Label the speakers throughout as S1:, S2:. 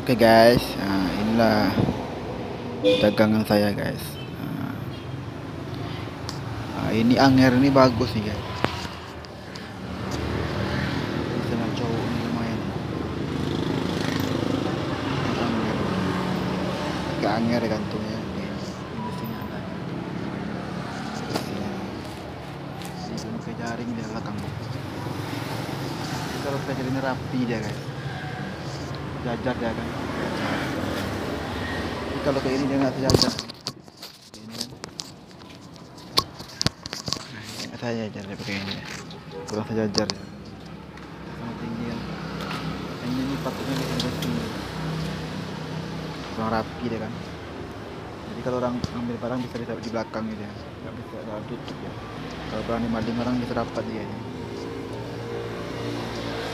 S1: Oke guys, nah, inilah dagangan saya guys. Ini anger ini bagus nih guys. Dengan cowok ini lumayan. Anger gantungnya. Ini sini ada. Ini pakai jaring di belakang. Kalau pakai ini rapi dia guys. Jajar dia kan. Tapi kalau kayak ini dia nggak sejajar. Ini kan. Nah, saya jajar dia pakai ini. Kurang sejajar ya. Sama tinggi kan. Ini patutnya lebih tinggi. Kurang rapi dia kan. Jadi kalau orang ambil barang bisa ditaruh di belakang gitu ya. Nggak bisa dalam tutup ya. Kalau berani maling orang bisa dapat dia ya.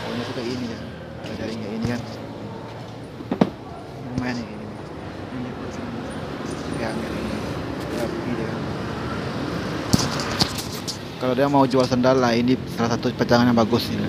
S1: Pokoknya suka ini ya. Ada jaring kayak ini kan. Lumayan nih ini. Yang ini rapi dia. Kalau dia mau jual sandal lah, ini salah satu pajangan yang bagus ini.